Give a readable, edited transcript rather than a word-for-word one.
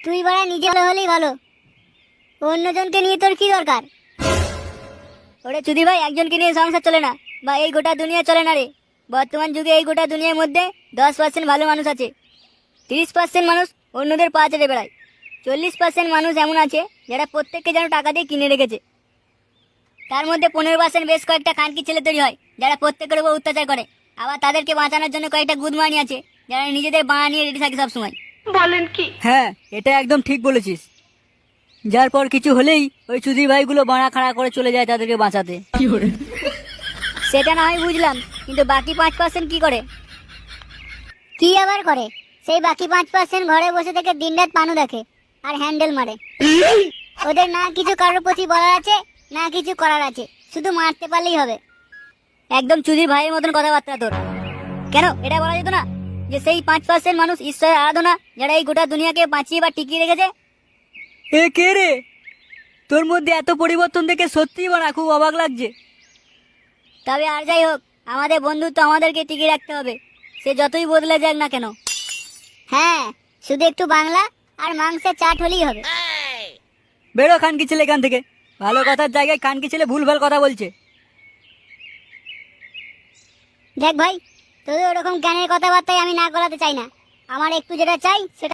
তুই বাড়া নিজে ভালো হলেই ভালো, অন্যজনকে নিয়ে তোর কি দরকার? ওরে চুদি ভাই, একজনকে নিয়ে সংসার চলে না, বা এই গোটা দুনিয়া চলে না রে। বর্তমান যুগে এই গোটা দুনিয়ার মধ্যে 10% ভালো মানুষ আছে, 30% মানুষ অন্যদের পা চেটে বেড়ায়, 40% মানুষ এমন আছে যারা প্রত্যেককে যেন টাকা দিয়ে কিনে রেখেছে। তার মধ্যে 15% বেশ কয়েকটা খানকি ছেলে তৈরি হয় যারা প্রত্যেকের উপর অত্যাচার করে। আবার তাদেরকে বাঁচানোর জন্য কয়েকটা গুদমানি আছে যারা নিজেদের বাঁ নিয়ে রেডি থাকে সবসময়। হ্যাঁ, এটা একদম ঠিক বলেছিস। যার পর কিছু হলেই ওই চুদির ভাইগুলো বাড়া খাড়া করে চলে যায় তাদেরকে বাঁচাতে। সেটা না হয় বুঝলাম, কিন্তু বাকি 5% কি করে? কি আবার করে? সেই বাকি 5% ঘরে বসে থেকে দিনরাত পানু দেখে আর হ্যান্ডেল মারে। ওদের না কিছু কারোর প্রতি বলার আছে, না কিছু করার আছে, শুধু মারতে পারলেই হবে। একদম চুদির ভাইয়ের মতন কথাবার্তা তোর। কেন এটা বলা যেত না যে সেই 5% মানুষ ঈশ্বরের আরাধনা যারা এই গোটা দুনিয়াকে বাঁচিয়ে বা টিকিয়ে রেখেছে? এ কে রে? তোর মধ্যে এত পরিবর্তন দেখে সত্যিই বাড়া খুব অবাক লাগছে। তবে আর যাই হোক, আমাদের বন্ধুত্ব আমাদেরকে টিকিয়ে রাখতে হবে, সে যতই বদলে যাক না কেন। হ্যাঁ, শুধু একটু বাংলা আর মাংসের চাট হলেই হবে। বেরো খানকি ছেলে এখান থেকে। ভালো কথার জায়গায় খানকি ছেলে ভুলভাল কথা বলছে। দেখ ভাই, তোদের ওরকম জ্ঞানের কথাবার্তায় আমি না গলাতে চাই না। আমার একটু যেটা চাই সেটা